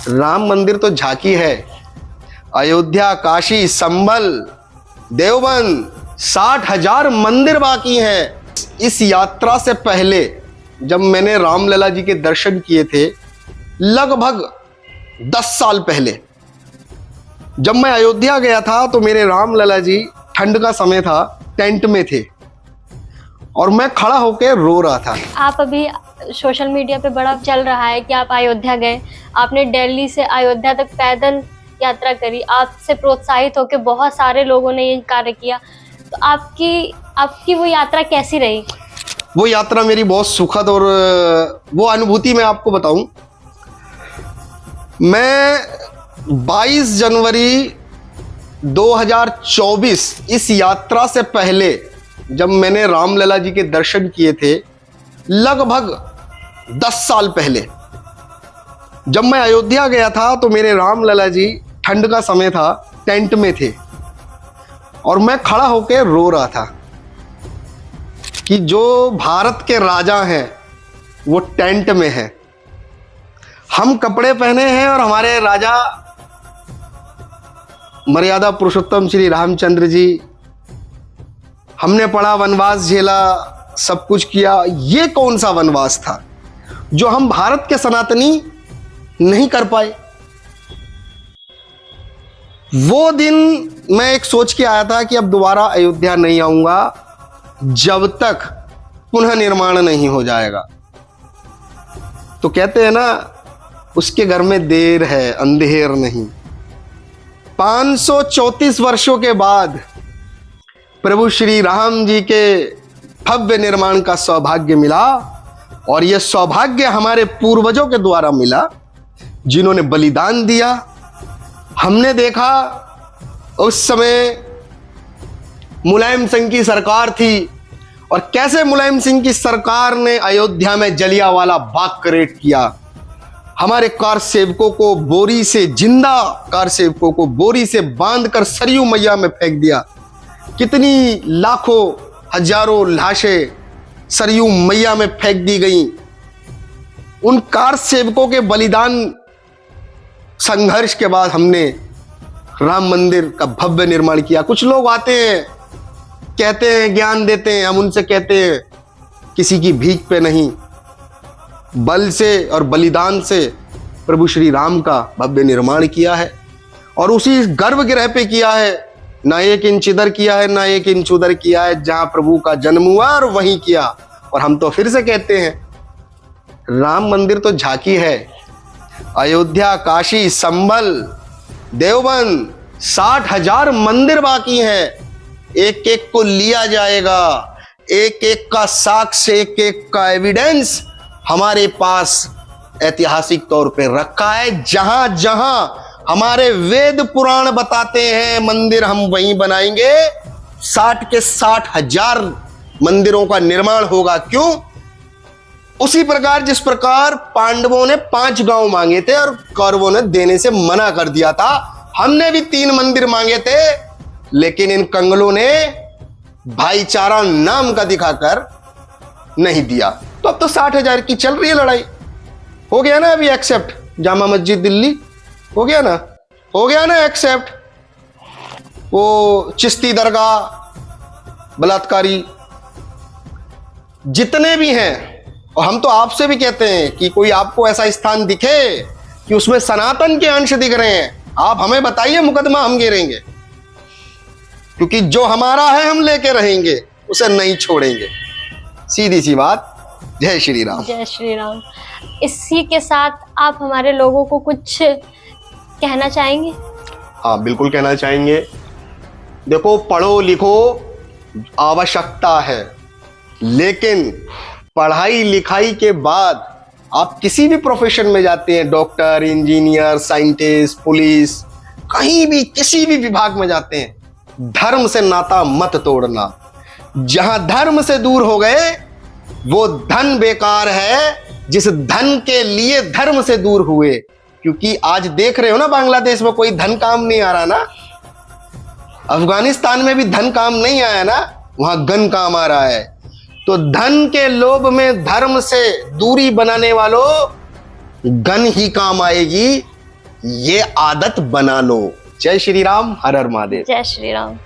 राम मंदिर तो झांकी है। अयोध्या, काशी, संभल, देवबंद 60,000 मंदिर बाकी हैं। इस यात्रा से पहले जब मैंने रामलला जी के दर्शन किए थे, लगभग 10 साल पहले जब मैं अयोध्या गया था, तो मेरे रामलला जी, ठंड का समय था, टेंट में थे और मैं खड़ा होकर रो रहा था। आप अभी सोशल मीडिया पे बड़ा चल रहा है कि आप अयोध्या गए, आपने दिल्ली से अयोध्या तक पैदल यात्रा करी, आपसे प्रोत्साहित होकर बहुत सारे लोगों ने ये कार्य किया, तो आपकी वो यात्रा कैसी रही? वो यात्रा मेरी बहुत सुखद और वो अनुभूति मैं आपको बताऊं। मैं 22 जनवरी 2024 इस यात्रा से पहले जब मैंने रामलला जी के दर्शन किए थे, लगभग 10 साल पहले जब मैं अयोध्या गया था, तो मेरे रामलला जी, ठंड का समय था, टेंट में थे और मैं खड़ा होकर रो रहा था कि जो भारत के राजा हैं वो टेंट में हैं। हम कपड़े पहने हैं और हमारे राजा मर्यादा पुरुषोत्तम श्री रामचंद्र जी, हमने पढ़ा, वनवास झेला, सब कुछ किया। ये कौन सा वनवास था जो हम भारत के सनातनी नहीं कर पाए? वो दिन मैं एक सोच के आया था कि अब दोबारा अयोध्या नहीं आऊंगा जब तक पुनः निर्माण नहीं हो जाएगा। तो कहते हैं ना, उसके घर में देर है अंधेर नहीं। 534 वर्षों के बाद प्रभु श्री राम जी के भव्य निर्माण का सौभाग्य मिला और यह सौभाग्य हमारे पूर्वजों के द्वारा मिला, जिन्होंने बलिदान दिया। हमने देखा उस समय मुलायम सिंह की सरकार थी और कैसे मुलायम सिंह की सरकार ने अयोध्या में जलियांवाला बाग क्रिएट किया। हमारे कार सेवकों को बोरी से, जिंदा कार सेवकों को बोरी से बांधकर सरयू मैया में फेंक दिया। कितनी लाखों हजारों लाशें सरयू मैया में फेंक दी गई। उन कार सेवकों के बलिदान संघर्ष के बाद हमने राम मंदिर का भव्य निर्माण किया। कुछ लोग आते हैं, कहते हैं, ज्ञान देते हैं, हम उनसे कहते हैं किसी की भीख पे नहीं, बल से और बलिदान से प्रभु श्री राम का भव्य निर्माण किया है और उसी गर्भगृह पे किया है। ना एक इंच इधर किया है, ना एक इंच उधर किया है, जहां प्रभु का जन्म हुआ और वहीं किया। और हम तो फिर से कहते हैं, राम मंदिर तो झांकी है। अयोध्या, काशी, संभल, देवबंद 60,000 मंदिर बाकी हैं। एक एक को लिया जाएगा, एक एक का साक्ष्य, एक एक का एविडेंस हमारे पास ऐतिहासिक तौर पे रखा है। जहां जहां हमारे वेद पुराण बताते हैं मंदिर हम वहीं बनाएंगे। 60 के 60,000 मंदिरों का निर्माण होगा। क्यों? उसी प्रकार जिस प्रकार पांडवों ने 5 गांव मांगे थे और कौरवों ने देने से मना कर दिया था, हमने भी 3 मंदिर मांगे थे, लेकिन इन कंगलों ने भाईचारा नाम का दिखाकर नहीं दिया। तो अब तो 60,000 की चल रही है लड़ाई। हो गया ना अभी एक्सेप्ट, जामा मस्जिद दिल्ली हो गया ना, हो गया ना एक्सेप्ट। वो चिश्ती दरगाह, बलात्कारी जितने भी हैं, और हम तो आपसे भी कहते हैं कि कोई आपको ऐसा स्थान दिखे कि उसमें सनातन के अंश दिख रहे हैं, आप हमें बताइए, मुकदमा हम गिरेंगे। क्योंकि जो हमारा है हम लेके रहेंगे, उसे नहीं छोड़ेंगे। सीधी सी बात। जय श्री राम। जय श्री राम। इसी के साथ आप हमारे लोगों को कुछ कहना चाहेंगे? हाँ, बिल्कुल कहना चाहेंगे। देखो, पढ़ो लिखो आवश्यकता है, लेकिन पढ़ाई लिखाई के बाद आप किसी भी प्रोफेशन में जाते हैं, डॉक्टर, इंजीनियर, साइंटिस्ट, पुलिस, कहीं भी किसी भी विभाग में जाते हैं, धर्म से नाता मत तोड़ना। जहां धर्म से दूर हो गए वो धन बेकार है, जिस धन के लिए धर्म से दूर हुए। क्योंकि आज देख रहे हो ना, बांग्लादेश में कोई धन काम नहीं आ रहा ना, अफगानिस्तान में भी धन काम नहीं आया ना, वहां गन काम आ रहा है। तो धन के लोभ में धर्म से दूरी बनाने वालों, गन ही काम आएगी। ये आदत बना लो। जय श्री राम, हर हर महादेव। जय श्री राम।